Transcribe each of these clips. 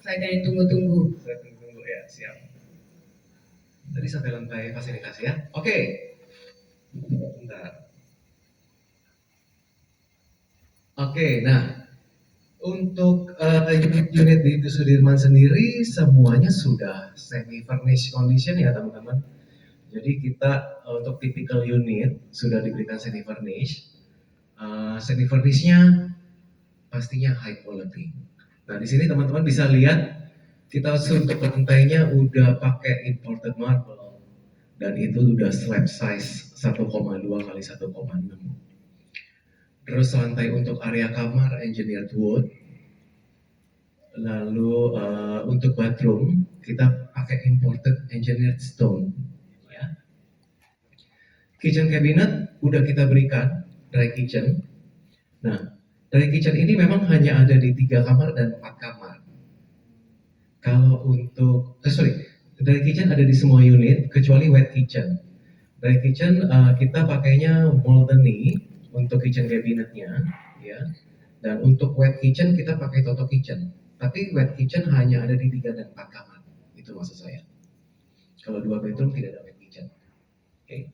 Slide yang ditunggu-tunggu. Slide tunggu-tunggu ya, siap. Tadi sampai lantai fasilitas ya. Oke. Bentar. Oke, nah untuk unit-unit di itu Sudirman sendiri semuanya sudah semi furnished condition ya teman-teman. Jadi kita untuk typical unit sudah diberikan semi furnished. Semi furnishednya pastinya high quality. Nah di sini teman-teman bisa lihat kita untuk lantainya udah pakai imported marble dan itu udah slab size 1,2 kali 1,6. Terus lantai untuk area kamar engineered wood. Lalu untuk bathroom kita pakai imported engineered stone. Ya. Kitchen cabinet udah kita berikan dry kitchen. Nah, dry kitchen ini memang hanya ada di 3 kamar dan 4 kamar. Kalau untuk, dry kitchen ada di semua unit kecuali wet kitchen. Dry kitchen kita pakainya Molteni untuk kitchen cabinetnya, ya. Dan untuk wet kitchen kita pakai Toto Kitchen. Tapi wet kitchen hanya ada di 3 dan 4 kamar. Itu maksud saya. Kalau 2 bedroom tidak ada wet kitchen. Oke.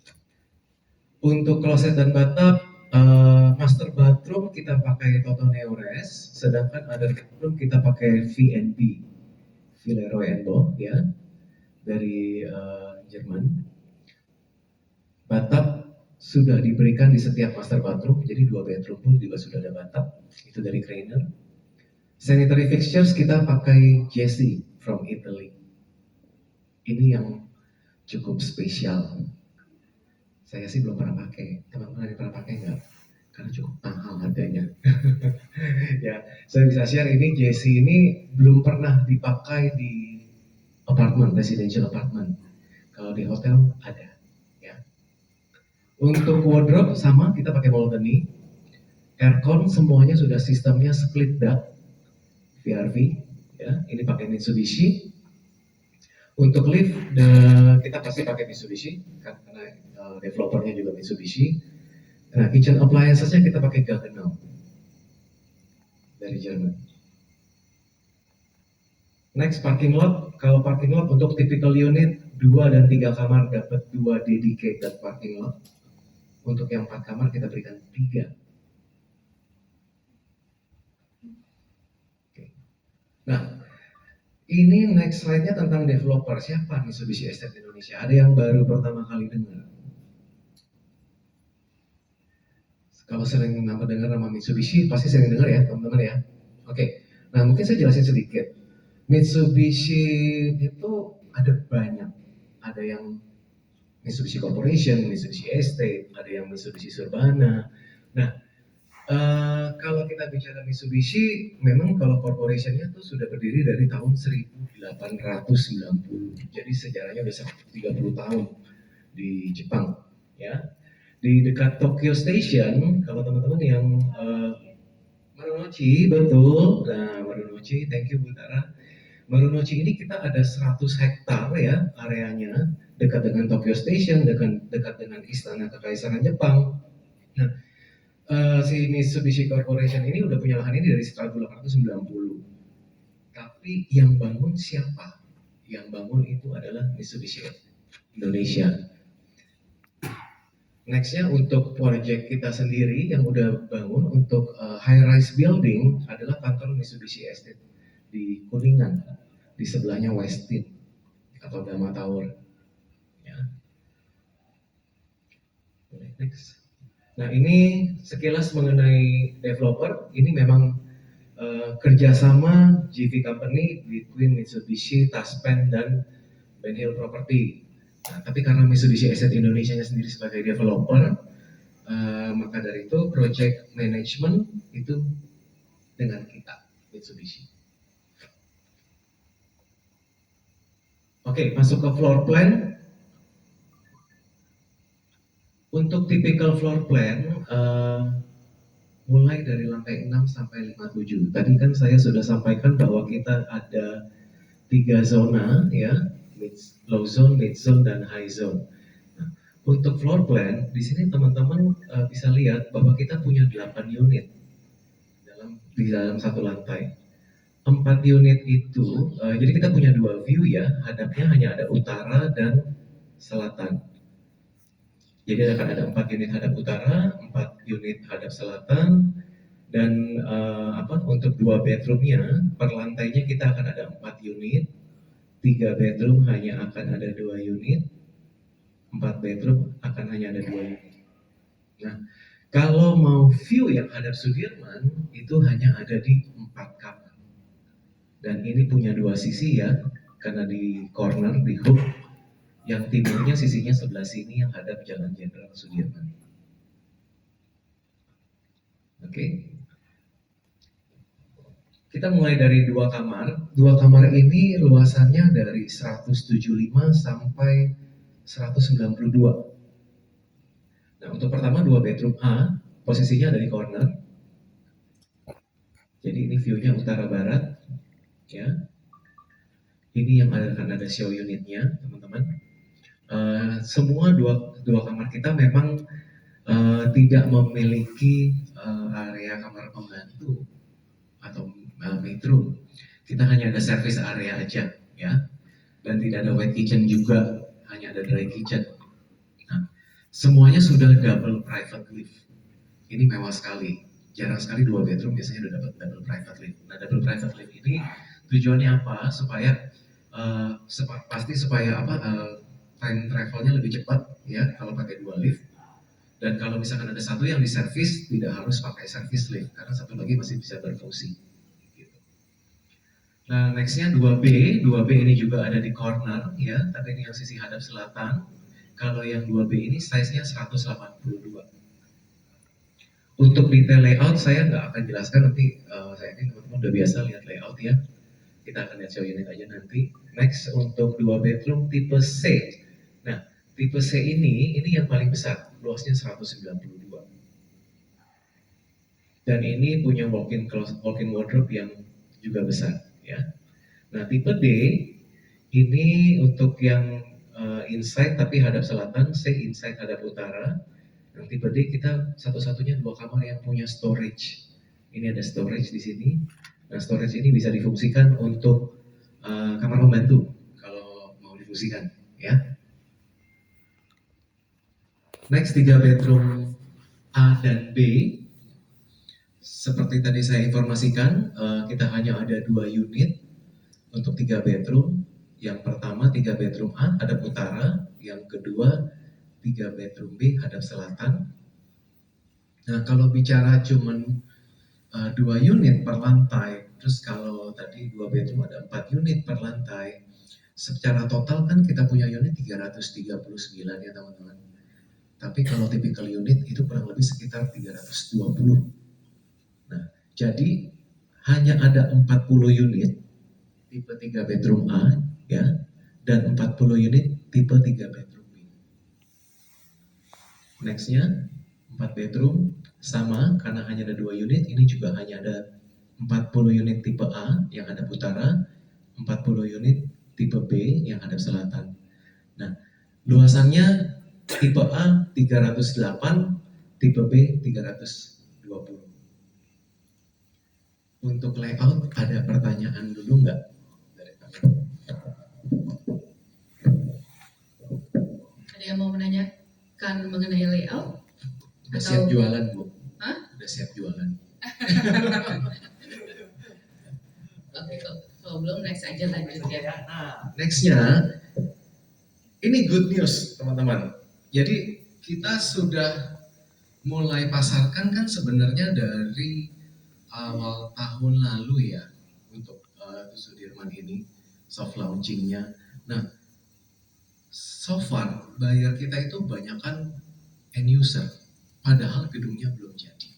Untuk closet dan bathtub, master bathroom kita pakai Toto Neores, sedangkan other bedroom kita pakai V&B, Villeroy and Boch, ya, dari Jerman. Bathtub sudah diberikan di setiap master bathroom, jadi 2 bedroom pun juga sudah ada bathtub, itu dari Craner. Sanitary fixtures kita pakai Jesse from Italy. Ini yang cukup spesial. Saya sih belum pernah pakai, teman-teman ada yang pernah pakai nggak? Karena cukup mahal harganya. Ya, saya bisa share ini Jesse ini belum pernah dipakai di apartemen, residential apartment. Kalau di hotel ada. Untuk wardrobe sama kita pakai Molteni. Aircon semuanya sudah sistemnya split duct VRV, ya. Ini pakai Mitsubishi. Untuk lift kita pasti pakai Mitsubishi karena developernya juga Mitsubishi. Nah, kitchen appliancesnya kita pakai Gaggenau dari Jerman. Next, parking lot. Kalau parking lot untuk typical unit 2 dan 3 kamar dapat 2 dedicated parking lot. Untuk yang 4 kamar kita berikan 3. Oke. Nah, ini next slide-nya tentang developer. Siapa Mitsubishi Estate Indonesia? Ada yang baru pertama kali dengar? Kalau sering dengar nama Mitsubishi, pasti sering dengar ya teman-teman ya. Oke, nah mungkin saya jelasin sedikit. Mitsubishi itu ada banyak. Ada yang Mitsubishi Corporation, Mitsubishi Estate, ada yang Mitsubishi Surbana. Nah, kalau kita bicara Mitsubishi, memang kalau corporationnya tuh sudah berdiri dari tahun 1890. Jadi sejarahnya udah 30 tahun di Jepang, ya. Di dekat Tokyo Station, kalau teman-teman yang Marunouchi, betul. Nah, Marunouchi, thank you Bu Tara. Marunouchi ini kita ada 100 hektar ya areanya, dekat dengan Tokyo Station, dekat dengan Istana Kekaisaran Jepang. Nah, si Mitsubishi Corporation ini udah punya lahan ini dari 1890. Tapi yang bangun siapa? Yang bangun itu adalah Mitsubishi Indonesia. Nextnya untuk project kita sendiri yang udah bangun untuk high-rise building adalah kantor Mitsubishi Estate di Kuningan, di sebelahnya Westin atau Dama Tower. Ya. Next. Nah ini sekilas mengenai developer. Ini memang kerjasama GV Company between Mitsubishi, Taspen, dan Ben Hill Property. Nah, tapi karena Mitsubishi Estate Indonesia sendiri sebagai developer, maka dari itu project management itu dengan kita, Mitsubishi. Oke, masuk ke floor plan. Untuk typical floor plan, mulai dari lantai 6 sampai 57. Tadi kan saya sudah sampaikan bahwa kita ada 3 zona, ya, low zone, mid zone, dan high zone. Nah, untuk floor plan, di sini teman-teman bisa lihat bahwa kita punya 8 unit di dalam satu lantai. 4 unit itu, jadi kita punya 2 view ya, hadapnya hanya ada utara dan selatan. Jadi akan ada 4 unit hadap utara, 4 unit hadap selatan, dan untuk 2 bedroomnya, per lantainya kita akan ada 4 unit, 3 bedroom hanya akan ada 2 unit, 4 bedroom akan hanya ada 2 unit. Nah, kalau mau view yang hadap Sudirman, itu hanya ada di 4 kamar. Dan ini punya 2 sisi ya, karena di corner, di hook, yang timurnya sisinya sebelah sini yang hadap Jalan Jenderal Sudirman. Oke. Kita mulai dari 2 kamar. 2 kamar ini luasannya dari 175 sampai 192. Nah, untuk pertama 2 bedroom A, posisinya ada di corner. Jadi ini view-nya utara barat, ya. Ini yang akan ada show unitnya, teman-teman. Semua dua kamar kita memang tidak memiliki area kamar pembantu atau bedroom. Kita hanya ada service area aja, ya. Dan tidak ada wet kitchen juga, hanya ada dry kitchen. Nah, semuanya sudah double private lift. Ini mewah sekali. Jarang sekali 2 bedroom biasanya udah dapat double private lift. Nah, double private lift ini tujuannya apa? Supaya time travelnya lebih cepat ya kalau pakai 2 lift. Dan kalau misalkan ada satu yang diservis, tidak harus pakai service lift karena satu lagi masih bisa berfungsi. Gitu. Nah, nextnya 2B. 2B ini juga ada di corner ya, tapi ini yang sisi hadap selatan. Kalau yang 2B ini size-nya 182. Untuk detail layout saya nggak akan jelaskan, nanti saya yakin teman-teman udah biasa lihat layout ya. Kita akan lihat show unit aja nanti. Next untuk 2 bedroom tipe C. Nah, tipe C ini yang paling besar, luasnya 192. Dan ini punya walk-in wardrobe yang juga besar ya. Nah, tipe D ini untuk yang inside tapi hadap selatan, C inside hadap utara. Yang tipe D kita satu-satunya 2 kamar yang punya storage. Ini ada storage di sini. Nah, storage ini bisa difungsikan untuk kamar pembantu kalau mau difungsikan, ya. Next 3 bedroom A dan B. Seperti tadi saya informasikan, kita hanya ada 2 unit untuk 3 bedroom. Yang pertama 3 bedroom A hadap utara, yang kedua 3 bedroom B hadap selatan. Nah, kalau bicara cuman 2 unit per lantai, terus kalau tadi 2 bedroom ada 4 unit per lantai, secara total kan kita punya unit 339 ya teman-teman. Tapi kalau typical unit itu kurang lebih sekitar 320. Nah, jadi hanya ada 40 unit tipe 3 bedroom A ya, dan 40 unit tipe 3 bedroom B. Nextnya 4 bedroom sama, karena hanya ada 2 unit, ini juga hanya ada 40 unit tipe A yang hadap utara, 40 unit tipe B yang hadap selatan. Nah, luasannya tipe A 308, tipe B 320. Untuk layout ada pertanyaan dulu nggak? Ada yang mau menanyakan mengenai layout? Udah siap jualan, Bu? Hah? Udah siap jualan. Oke, kalau belum next aja lanjut ya. Nah, nextnya ini good news teman-teman. Jadi kita sudah mulai pasarkan kan sebenarnya dari awal tahun lalu ya untuk Sudirman ini soft launchingnya. Nah, so far buyer kita itu banyak kan end user, padahal gedungnya belum jadi.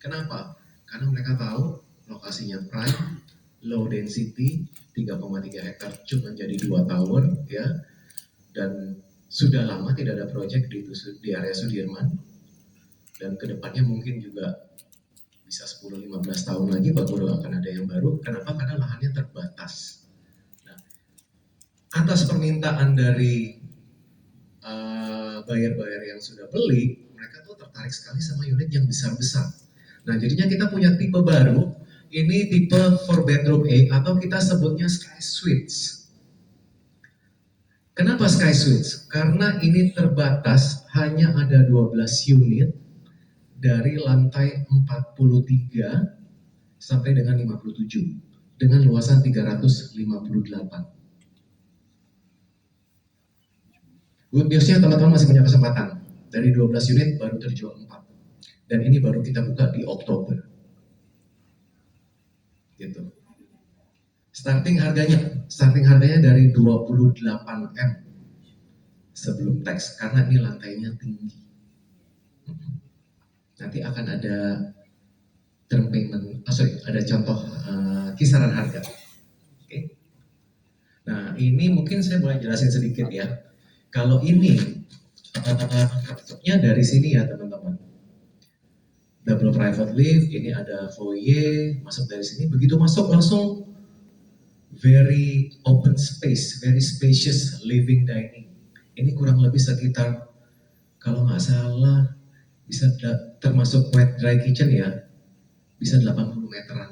Kenapa? Karena mereka tahu lokasinya prime, low density, 3,3 hektar cuma jadi 2 tower ya, dan sudah lama tidak ada project di area Sudirman, dan kedepannya mungkin juga bisa 10-15 tahun lagi baru akan ada yang baru. Kenapa? Karena lahannya terbatas. Nah, atas permintaan dari buyer-buyer yang sudah beli, mereka tuh tertarik sekali sama unit yang besar-besar. Nah, jadinya kita punya tipe baru, Ini tipe 4 bedroom A atau kita sebutnya Sky Suites. Kenapa Sky Suites? Karena ini terbatas, hanya ada 12 unit dari lantai 43 sampai dengan 57 dengan luasan 358. Good newsnya teman-teman masih punya kesempatan. Dari 12 unit baru terjual 4. Dan ini baru kita buka di Oktober. Gitu. Starting harganya dari 28M sebelum tax karena ini lantainya tinggi. Nanti akan ada term payment, ada contoh kisaran harga. Oke. Nah, ini mungkin saya boleh jelasin sedikit ya. Kalau ini masuknya dari sini ya teman-teman. Double private lift, ini ada foyer, masuk dari sini. Begitu masuk langsung very open space, very spacious living dining. Ini kurang lebih sekitar, kalau nggak salah, bisa termasuk wet dry kitchen ya, bisa 80 meteran.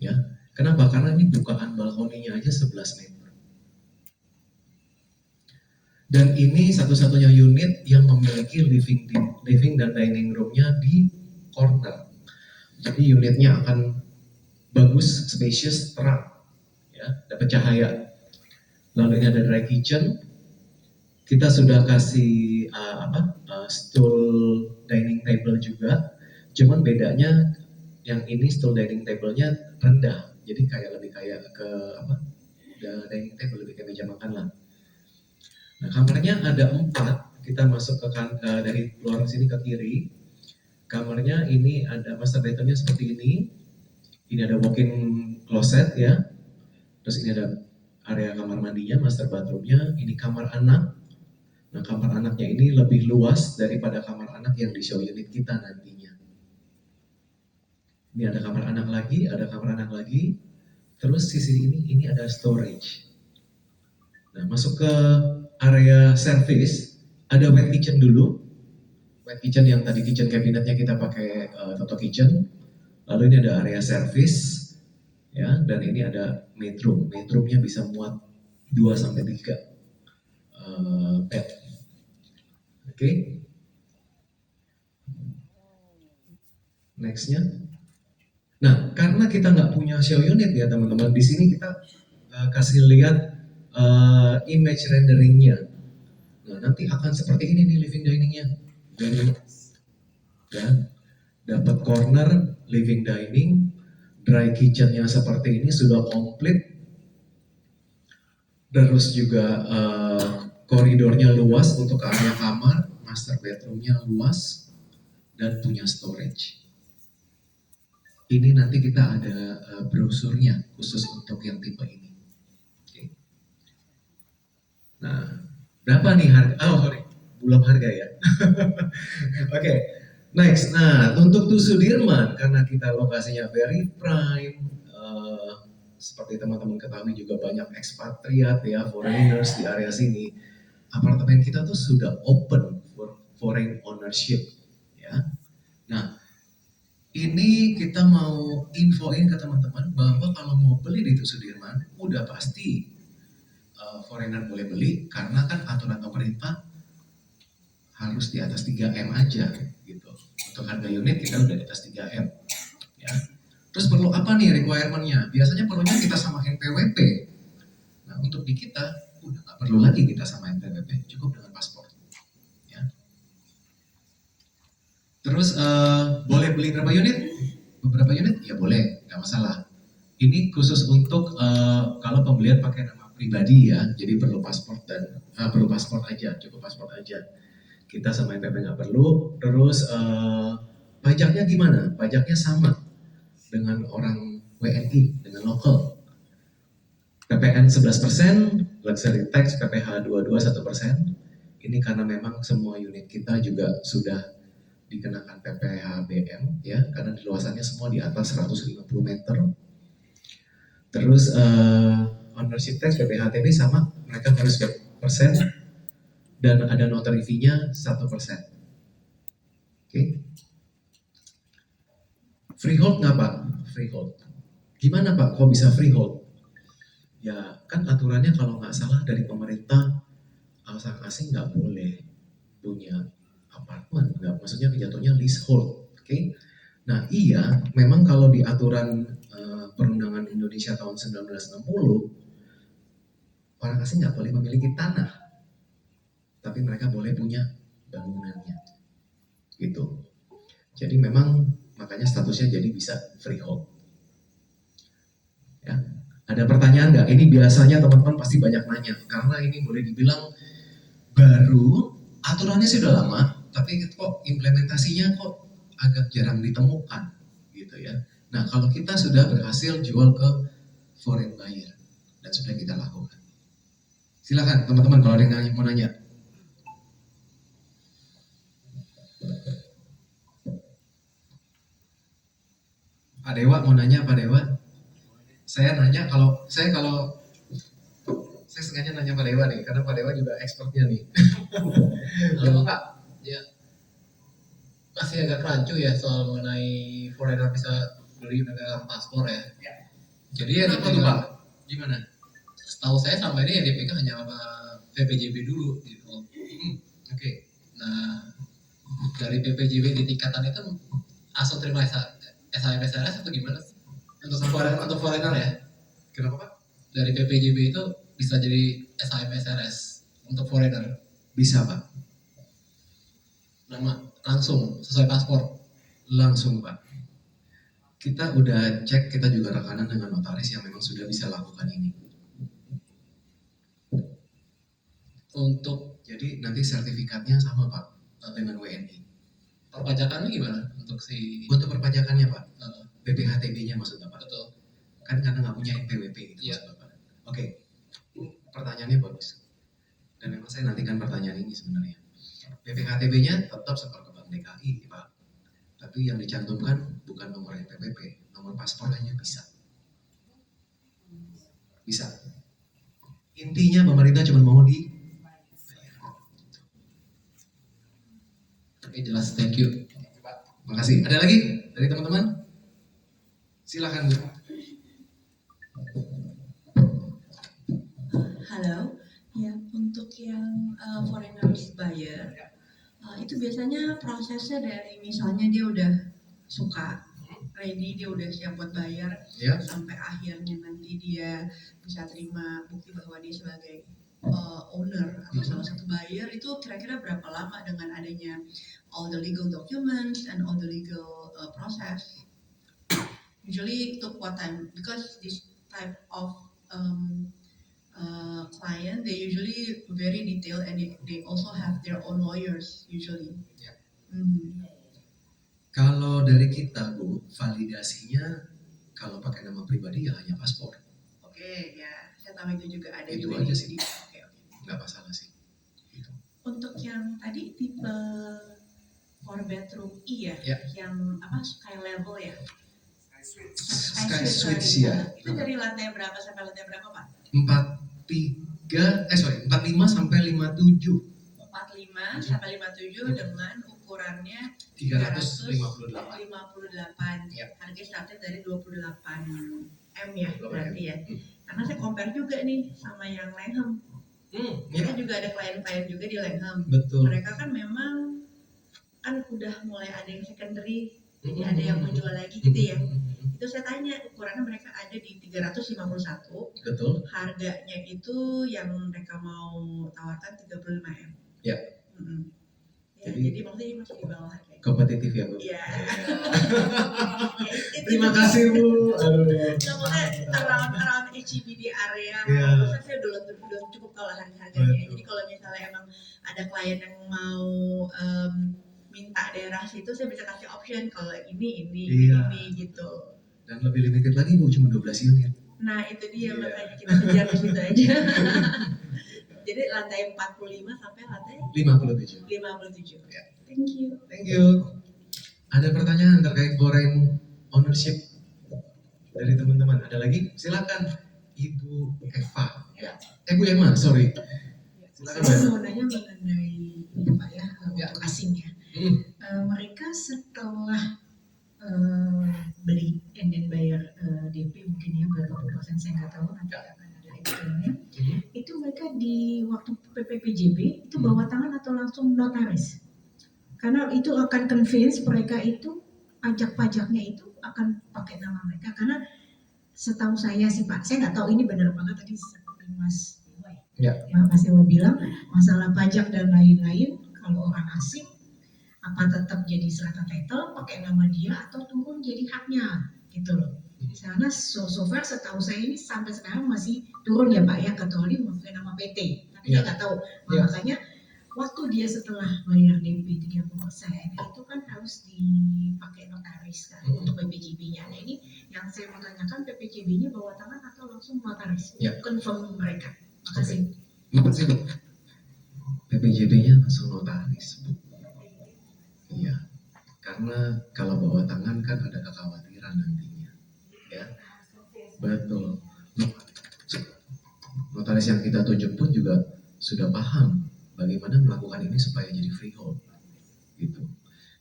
Ya, kenapa? Karena ini bukaan balkoninya aja 11 meter. Dan ini satu-satunya unit yang memiliki living dan dining room-nya di corner. Jadi unitnya akan bagus, spacious, terang, ya, dapat cahaya. Lalu ini ada dry kitchen. Kita sudah kasih stool dining table juga. Cuman bedanya yang ini stool dining table-nya rendah. Jadi lebih kayak ke dining table, lebih kayak meja makan lah. Nah, kamarnya ada 4. Kita masuk dari luar sini ke kiri. Kamarnya ini ada master bedroom-nya seperti ini. Ini ada walk-in closet ya. Terus ini ada area kamar mandinya, master bathroom-nya. Ini kamar anak. Nah, kamar anaknya ini lebih luas daripada kamar anak yang di show unit kita nantinya. Ini ada kamar anak lagi, ada kamar anak lagi. Terus sisi ini ada storage. Nah, masuk ke area service, ada wet kitchen dulu. Wet kitchen yang tadi kitchen cabinetnya kita pakai Toto Kitchen. Lalu ini ada area service, ya, dan ini ada bedroom. Bedroomnya bisa muat 2-3 bed. Oke. Nextnya. Nah, karena kita nggak punya show unit ya teman-teman, di sini kita kasih lihat image renderingnya. Nah, nanti akan seperti ini nih living diningnya. Dari ya, dapat corner living dining, dry kitchennya seperti ini sudah komplit. Terus juga koridornya luas untuk ke area kamar, master bedroomnya luas dan punya storage. Ini nanti kita ada brosurnya khusus untuk yang tipe ini. Nah, berapa nih harga? Belum harga ya. Oke, next. Nah, untuk Sudirman, karena kita lokasinya very prime, seperti teman-teman ketahui juga banyak ekspatriat ya, foreigners di area sini. Apartemen kita tuh sudah open for foreign ownership, ya. Nah, ini kita mau infoin ke teman-teman bahwa kalau mau beli di Sudirman, udah pasti foreigner boleh beli karena kan aturan pemerintah harus di atas 3M aja gitu. Untuk harga unit kita udah di atas 3M ya. Terus perlu apa nih requirement-nya? Biasanya perlunya kita sama NPWP. Nah, untuk di kita udah nggak perlu lagi kita sama NPWP, cukup dengan paspor ya. Terus boleh beli berapa unit? Beberapa unit? Ya boleh, nggak masalah. Ini khusus untuk kalau pembelian pakai nama pribadi ya, jadi perlu paspor dan perlu paspor aja, cukup paspor aja. Kita sama NPWP nggak perlu. Terus pajaknya gimana? Pajaknya sama dengan orang WNI, dengan lokal. PPN 11%, luxury tax PPh 22 1%. Ini karena memang semua unit kita juga sudah dikenakan PPh BM ya, karena luasannya semua di atas 150 meter. Terus ownership tax PPh-TB sama, mereka harus persen dan ada notary fee-nya 1%. Oke. Freehold nggak Pak? Freehold. Gimana Pak? Kok bisa freehold? Ya kan aturannya kalau nggak salah dari pemerintah orang asing nggak boleh punya apartemen, nggak, maksudnya jatuhnya leasehold. Oke? Nah iya, memang kalau di aturan perundangan Indonesia tahun 1960 orang asing nggak boleh memiliki tanah, tapi mereka boleh punya bangunannya, gitu. Jadi memang makanya statusnya jadi bisa freehold. Ya. Ada pertanyaan nggak? Ini biasanya teman-teman pasti banyak nanya, karena ini boleh dibilang baru, aturannya sih udah lama, tapi kok implementasinya kok agak jarang ditemukan, gitu ya. Nah kalau kita sudah berhasil jual ke foreign buyer dan sudah kita lakukan, silakan teman-teman kalau ada yang mau nanya. Pak Dewa mau nanya, Pak Dewa? Saya nanya kalau saya sengaja nanya Pak Dewa nih, karena Pak Dewa juga expertnya nih. Halo Pak, ya masih agak rancu ya soal mengenai foreigner bisa beli megang paspor ya. Jadi ya Kenapa tuh Pak? Gimana? setahu saya selama ini yang dipegang hanya sama PPJB dulu gitu. Oke. Nah dari PPJB di tingkatan itu asal terima SHMSRS atau gimana? Untuk foreigner ya. Kenapa Pak? Dari PPJB itu bisa jadi SHMSRS untuk foreigner. Bisa Pak. Nama langsung sesuai paspor. Langsung Pak. Kita udah cek, kita juga rekanan dengan notaris yang memang sudah bisa lakukan ini. Untuk Jadi nanti sertifikatnya sama Pak dengan WNI. perpajakannya gimana untuk si Untuk perpajakannya Pak, eh, BPHTB-nya maksud Bapak. betul. Kan karena nggak punya NPWP gitu Iya. maksud Bapak. Oke, pertanyaannya bagus. Dan memang saya nantikan pertanyaan ini sebenarnya. BPHTB-nya tetap seperti Bank DKI Pak. Tapi yang dicantumkan bukan nomor NPWP, nomor paspor hanya bisa. Bisa. Intinya pemerintah cuma mau di. Oke jelas, thank you. Makasih. Ada lagi dari teman-teman? Silakan Bu. Halo, ya untuk yang foreigners buyer itu biasanya prosesnya dari misalnya dia udah suka, ready, dia udah siap buat bayar, Ya. sampai akhirnya nanti dia bisa terima bukti bahwa dia sebagai owner atau salah satu buyer, itu kira-kira berapa lama dengan adanya all the legal documents and all the legal process? Usually took what time? Because this type of client, they usually very detailed and they also have their own lawyers usually. Ya. Mhm. Kalau dari kita Bu, validasinya kalau pakai nama pribadi ya hanya paspor. Oke, ya saya tahu itu juga ada Itu juga aja di sih. Oke, oke. Nggak masalah sih. Gitu. Untuk yang tadi tipe 4 bedroom iya, Ya. yang apa sky level ya? Sky Suites sorry. ya. Itu dari lantai berapa sampai lantai berapa Pak? 45 sampai 57. 45 sampai 57 dengan ukurannya 358. 358. Ya. Harga startnya dari 28 M ya berarti ya. Hmm. Karena saya compare juga nih sama yang Langham. Ya, Kita juga ada klien-klien juga di Langham. betul. Mereka kan memang kan udah mulai ada yang secondary, jadi ada yang mau jual lagi gitu ya. Itu saya tanya ukurannya mereka ada di 351. Betul. Harganya itu yang mereka mau tawarkan 35 M. Ya. Ya, Jadi- jadi maksudnya masih di bawah harga. Kompetitif ya Bu. Iya. Terima kasih Bu. Aduh. Kemudian around HEB di area, Iya. terus saya udah cukup tahu lah harga-harganya. Betul. Jadi kalau misalnya emang ada klien yang mau minta daerah situ, saya bisa kasih option kalau ini Iya. gitu. Dan lebih limited lagi Bu, cuma 12 unit. Nah itu dia Iya. makanya kita kejar di situ aja. Jadi lantai 45 sampai lantai 57. 57. Ya. Thank you. Thank you. Ada pertanyaan terkait foreign ownership dari teman-teman? Ada lagi? Silakan Ibu Eva. Ya. Bu Emma, sorry. Silakan Bu Saya Emma. mau nanya mengenai ini Pak ya, untuk asing ya. Hmm. Mereka setelah jelaskan, saya nggak tahu nanti akan ada editornya. Itu mereka di waktu PPPJB itu bawa tangan atau langsung notaris? Karena itu akan convince mereka itu pajak pajaknya itu akan pakai nama mereka. Karena setahu saya sih Pak, saya nggak tahu ini benar apa nggak, tadi seperti Mas Mas Dewa bilang masalah pajak dan lain-lain, kalau orang asing apa tetap jadi serata title pakai nama dia atau turun jadi haknya gitu loh. Karena so far setahu saya ini sampai sekarang masih turun ya Pak ya, kecuali memakai nama PT, tapi saya nggak tahu. Makanya waktu dia setelah bayar DP 30% itu kan harus dipakai notaris kan untuk PPJB-nya. Nah ini yang saya mau tanyakan, PPJB-nya bawa tangan atau langsung notaris? Confirm mereka. Makasih. Makasih Bu. PPJB-nya langsung notaris Bu. Iya, karena kalau bawa tangan kan ada kekhawatiran nantinya, ya. Betul. Notaris yang kita tunjuk pun juga sudah paham bagaimana melakukan ini supaya jadi freehold, gitu.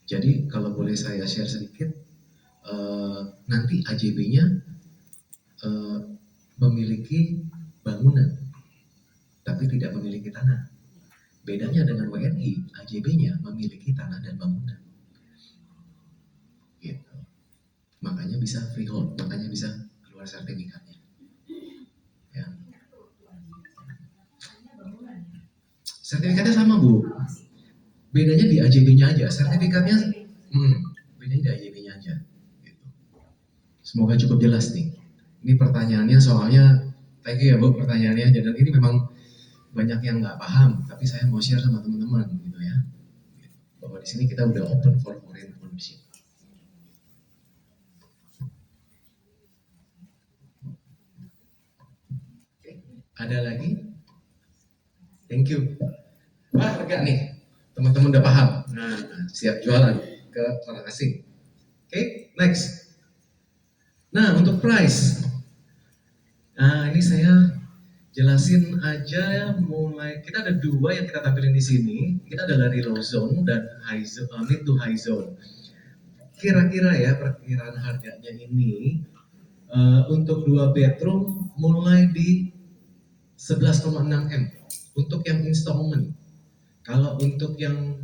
Jadi kalau boleh saya share sedikit, nanti AJB-nya memiliki bangunan, tapi tidak memiliki tanah. Bedanya dengan WNI, AJB-nya memiliki tanah dan bangunan. Gitu. Makanya bisa freehold, makanya bisa keluar sertifikatnya. Ya. Sertifikatnya sama Bu. Bedanya di AJB-nya aja. Sertifikatnya, bedanya di AJB-nya aja. Gitu. Semoga cukup jelas nih. Ini pertanyaannya soalnya, thank you ya Bu pertanyaannya. Dan ini memang banyak yang nggak paham, tapi saya mau share sama teman-teman gitu ya, bahwa di sini kita udah open for foreign ownership. Oke. Ada lagi? Thank you. Wah, lega nih, teman-teman udah paham. Nah, siap jualan ke orang asing. Oke, next. Nah, untuk price. Nah, ini saya jelasin aja mulai, kita ada dua yang kita tampilin di sini. Kita ada dari low zone dan high zone, mid to high zone. Kira-kira ya perkiraan harganya ini untuk 2 bedroom mulai di 11,6 M untuk yang installment. Kalau untuk yang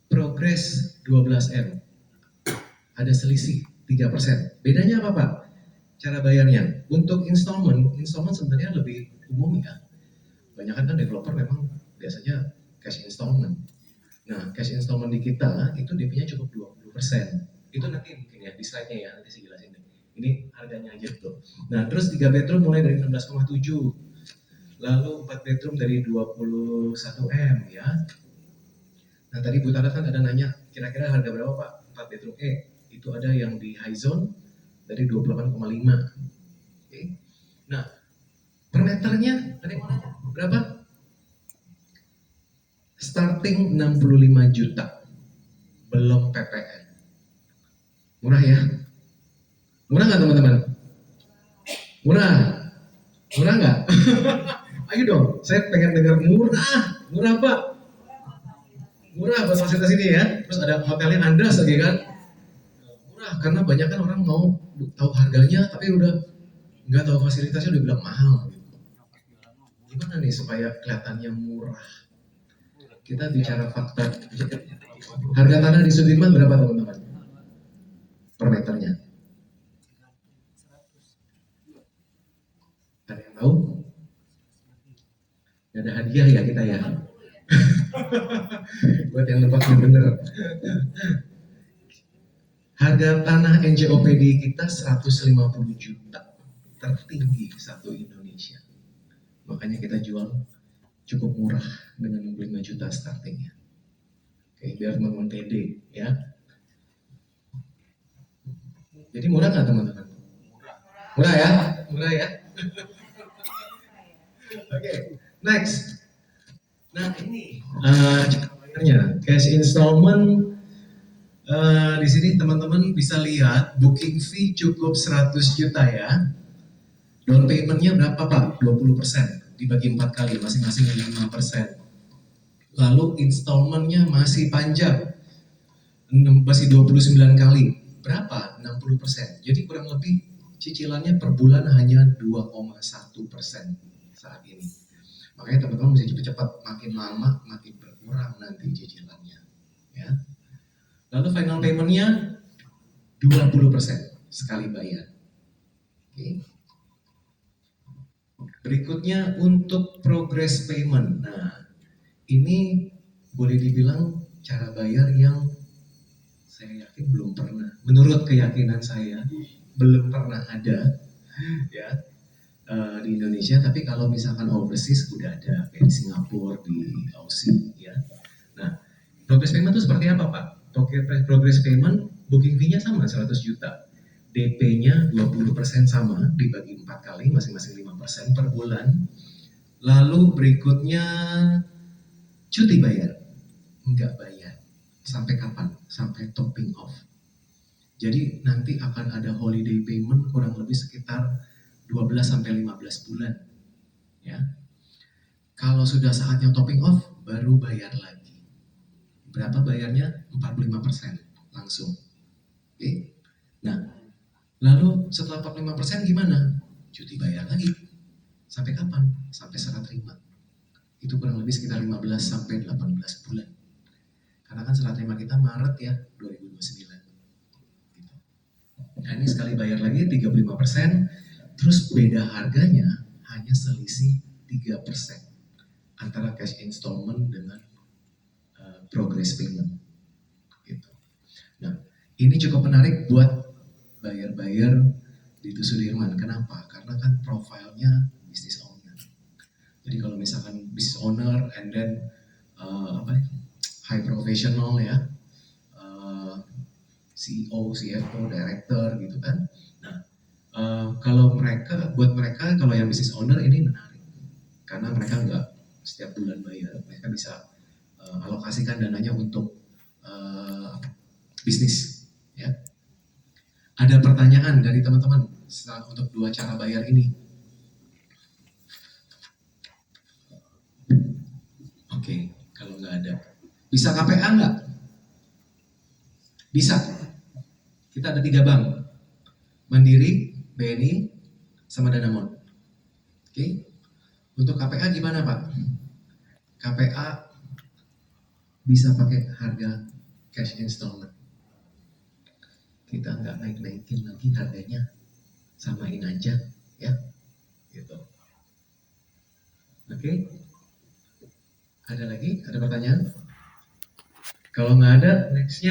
progress 12 M. Ada selisih 3%. Bedanya apa Pak? Cara bayarnya. Untuk installment sebenarnya lebih umum ya. Banyak kan developer memang biasanya cash installment. Nah, cash installment di kita itu DP-nya cukup 20%. Itu nanti mungkin ya di slide-nya ya, nanti saya jelasin deh. Ini harganya aja tuh. Nah, terus 3 bedroom mulai dari 16,7. Lalu 4 bedroom dari 21 M ya. Nah, tadi Bu Tara kan ada nanya kira-kira harga berapa Pak? 4 bedroom itu ada yang di high zone dari 28,5. Oke. Nah, per meternya ada yang mau nanya berapa? Starting 65 juta. Belum PPN. Murah ya? Murah nggak teman-teman? Murah? Murah nggak? Ayo dong, saya pengen dengar murah. Murah Pak? Murah buat fasilitas ini ya. Terus ada hotelnya Andras lagi kan? Murah, karena banyak kan orang mau tahu harganya tapi udah nggak tahu fasilitasnya udah bilang mahal gitu. Gimana nih supaya kelihatannya murah? Kita bicara fakta. Harga tanah di Sudirman berapa teman-teman? Per meternya? Ada yang tahu? Gak ada hadiah ya kita ya? Buat yang nebaknya bener. Harga tanah NJOPD kita 150 juta. Tertinggi satu Indonesia. Makanya kita jual cukup murah dengan 5 juta startingnya. Oke, biar teman-teman pede ya. Jadi murah nggak teman-teman? Murah ya? Murah ya? Oke, next. Nah ini caranya cash installment. Di sini teman-teman bisa lihat booking fee cukup 100 juta ya. Down paymentnya berapa Pak? 20%. Dibagi 4 kali, masing-masing 5%. Lalu installmentnya masih panjang, masih 29 kali. Berapa? 60%. Jadi kurang lebih cicilannya per bulan hanya 2,1% saat ini. Makanya teman-teman mesti cepat-cepat, makin lama makin berkurang nanti cicilannya. Ya. Lalu final payment-nya 20% sekali bayar. Oke. Berikutnya untuk progress payment. Nah, ini boleh dibilang cara bayar yang saya yakin belum pernah, menurut keyakinan saya belum pernah ada ya di Indonesia. Tapi kalau misalkan overseas udah ada, kayak di Singapura, di Aussie ya. Nah, progress payment itu seperti apa Pak? Progress payment booking fee-nya sama 100 juta. DP-nya 20% sama, dibagi 4 kali, masing-masing 5% per bulan. Lalu berikutnya cuti bayar, enggak bayar. Sampai kapan? Sampai topping off. Jadi nanti akan ada holiday payment kurang lebih sekitar 12 sampai 15 bulan. Ya. Kalau sudah saatnya topping off, baru bayar lagi. Berapa bayarnya? 45% langsung. Oke. Nah, lalu setelah 45% gimana? Cuti bayar lagi. Sampai kapan? Sampai serah terima. Itu kurang lebih sekitar 15 sampai 18 bulan. Karena kan serah terima kita Maret ya, 2029. Gitu. Nah ini sekali bayar lagi 35%, terus beda harganya hanya selisih 3% antara cash installment dengan progress payment. Gitu. Nah ini cukup menarik buat buyer-buyer di Sudirman. Kenapa? Karena kan profilnya business owner. Jadi kalau misalkan business owner and then high professional ya, CEO, CFO, director gitu kan. Nah, kalau buat mereka kalau yang business owner ini menarik karena mereka nggak setiap bulan bayar, mereka bisa alokasikan dananya untuk bisnis. Ya. Ada pertanyaan dari teman-teman untuk dua cara bayar ini? Oke, kalau nggak ada. Bisa KPA nggak? Bisa. Kita ada 3 bank. Mandiri, BNI, sama Danamon. Oke. Untuk KPA gimana Pak? KPA bisa pakai harga cash installment. Kita nggak naik-naikin lagi harganya. Samain aja ya. Gitu. Oke. Ada lagi? Ada pertanyaan? Kalau nggak ada, nextnya